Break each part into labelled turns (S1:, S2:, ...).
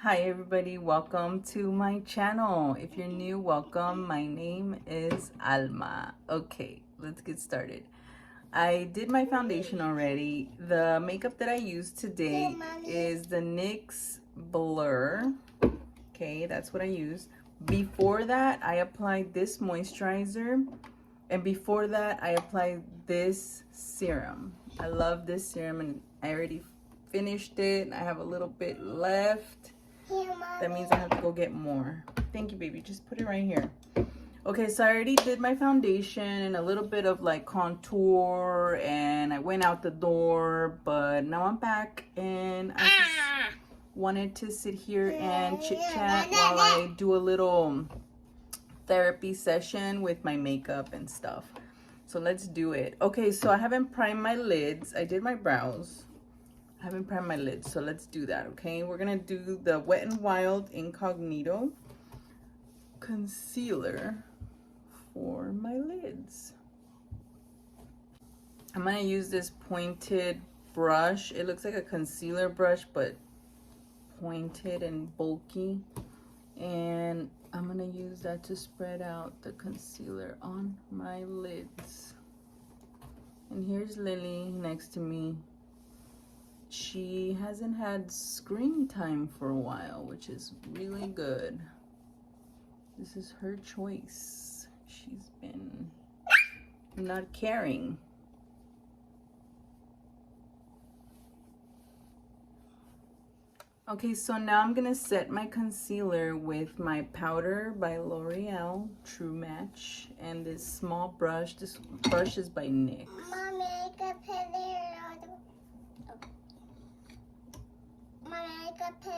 S1: Hi everybody, welcome to my channel. If you're new, welcome. My name is Alma. Okay, let's get started. I did my foundation already. The makeup that I use today is the NYX Blur. Okay, that's what I use. Before that, I applied this moisturizer. And before that, I applied this serum. I love this serum and I already finished it. I have a little bit left. That means I have to go get more. Thank you, baby. Just put it right here. Okay, so I already did my foundation and a little bit of like contour and I went out the door, but now I'm back and I just wanted to sit here and chit chat while I do a little therapy session with my makeup and stuff. So let's do it. Okay, so I haven't primed my lids. I did my brows. I haven't primed my lids, so let's do that, okay? We're gonna do the Wet n Wild Incognito concealer for my lids. I'm gonna use this pointed brush. It looks like a concealer brush, but pointed and bulky. And I'm gonna use that to spread out the concealer on my lids. And here's Lily next to me. She hasn't had screen time for a while, which is really good. This is her choice. She's been not caring. Okay, so now I'm gonna set my concealer with my powder by L'Oreal True Match and this small brush. This brush is by NYX.
S2: Mommy, I got pillar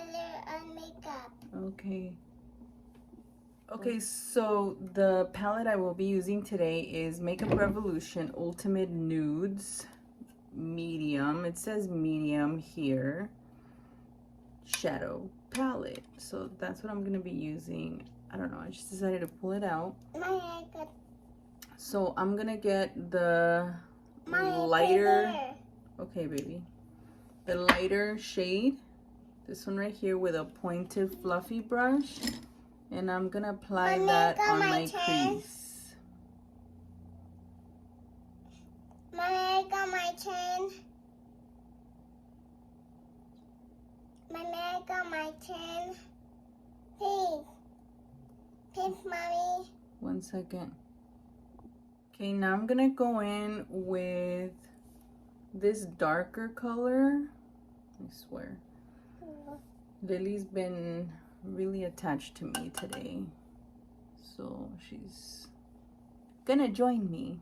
S2: on makeup.
S1: Okay. Okay, so the palette I will be using today is Makeup Revolution Ultimate Nudes Medium. It says medium here. Shadow palette. So that's what I'm going to be using. I don't know. I just decided to pull it out. So I'm going to get the lighter. Okay, baby. The lighter shade. This one right here with a pointed fluffy brush. And I'm going to apply that on my crease.
S2: Mommy, I got my turn. Mommy, I got my turn. Please. Please, Mommy.
S1: 1 second. Okay, now I'm going to go in with this darker color. I swear. Lily's been really attached to me today, so she's gonna join me.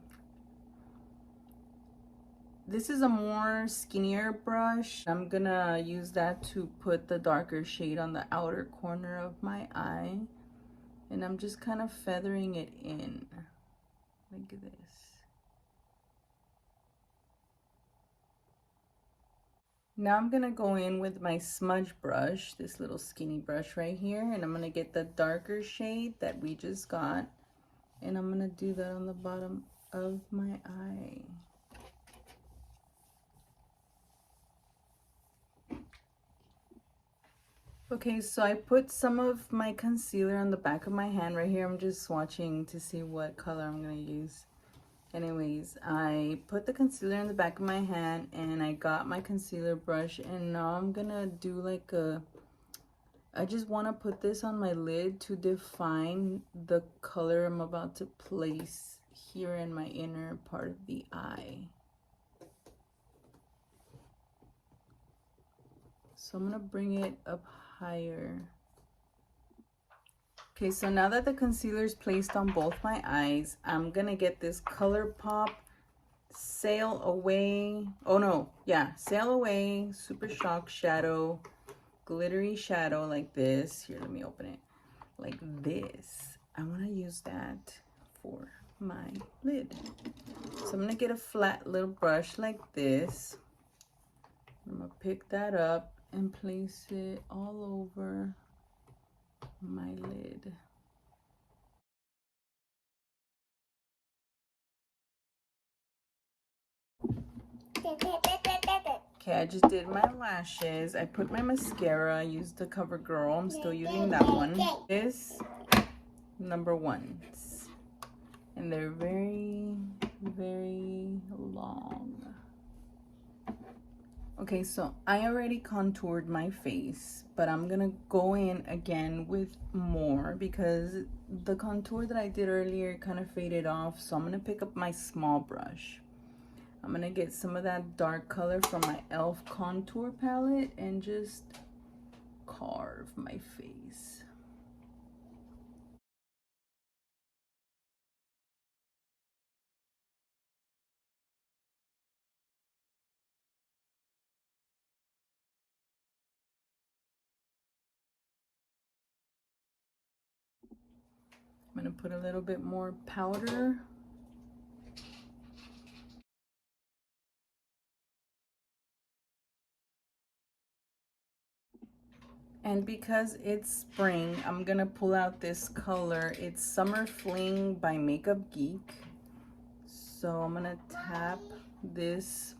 S1: This is a more skinnier brush. I'm gonna use that to put the darker shade on the outer corner of my eye, and I'm just kind of feathering it in like this. Now I'm gonna go in with my smudge brush, this little skinny brush right here, and I'm gonna get the darker shade that we just got, and I'm gonna do that on the bottom of my eye. Okay, so I put some of my concealer on the back of my hand right here. I'm just swatching to see what color I'm gonna use. Anyways, I put the concealer in the back of my hand and I got my concealer brush, and now I'm gonna do like I just want to put this on my lid to define the color I'm about to place here in my inner part of the eye. So I'm gonna bring it up higher. Okay, so now that the concealer is placed on both my eyes, I'm gonna get this ColourPop Sail Away, Sail Away Super Shock Shadow, glittery shadow like this. Here, let me open it. Like this. I wanna use that for my lid. So I'm gonna get a flat little brush like this. I'm gonna pick that up and place it all over my lid. Okay, Okay, I just did my lashes. I put my mascara. I used the CoverGirl. I'm still using that one. This number ones. And they're very, very long. Okay, so I already contoured my face, but I'm gonna go in again with more because the contour that I did earlier kind of faded off. So I'm gonna pick up my small brush. I'm gonna get some of that dark color from my e.l.f. contour palette and just carve my face. I'm gonna put a little bit more powder. And because it's spring, I'm gonna pull out this color. It's Summer Fling by Makeup Geek. So I'm gonna tap this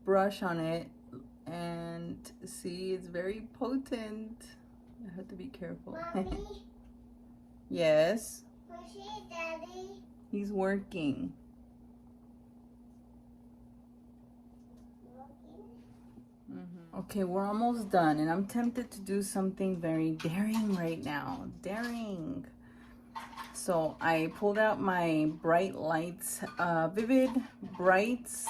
S1: brush on it and see, it's very potent. I have to be careful.
S2: Mommy,
S1: Yes,
S2: where's your daddy?
S1: he's working. Okay, we're almost done, and I'm tempted to do something very daring right now. Daring. So I pulled out my Bright Lights, Vivid Brights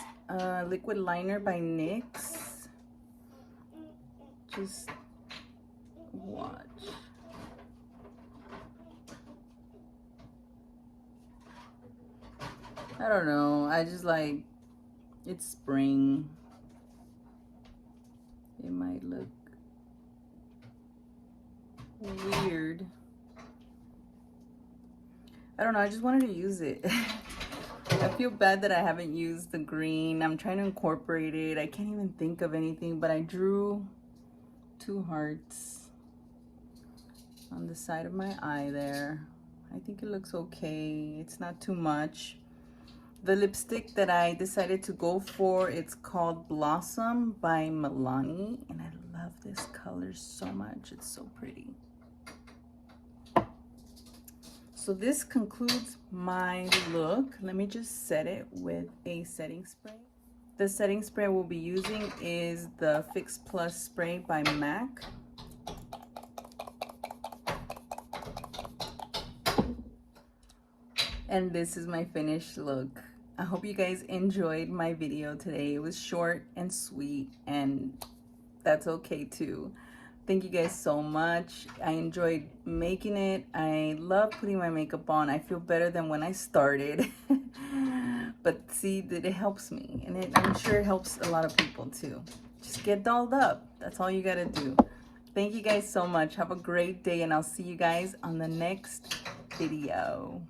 S1: liquid liner by NYX. Just watch. I don't know. I just like, it's spring. It might look weird. I don't know. I just wanted to use it. I feel bad that I haven't used the green. I'm trying to incorporate it. I can't even think of anything, but I drew 2 hearts on the side of my eye there. I think it looks okay. It's not too much. The lipstick that I decided to go for, it's called Blossom by Milani, and I love this color so much. It's so pretty. So this concludes my look. Let me just set it with a setting spray. The setting spray we'll be using is the Fix Plus spray by MAC. And this is my finished look. I hope you guys enjoyed my video today. It was short and sweet, and that's okay too. Thank you guys so much. I enjoyed making it. I love putting my makeup on. I feel better than when I started. But see, that it helps me, and I'm sure it helps a lot of people too. Just get dolled up. That's all you gotta do. Thank you guys so much. Have a great day, and I'll see you guys on the next video.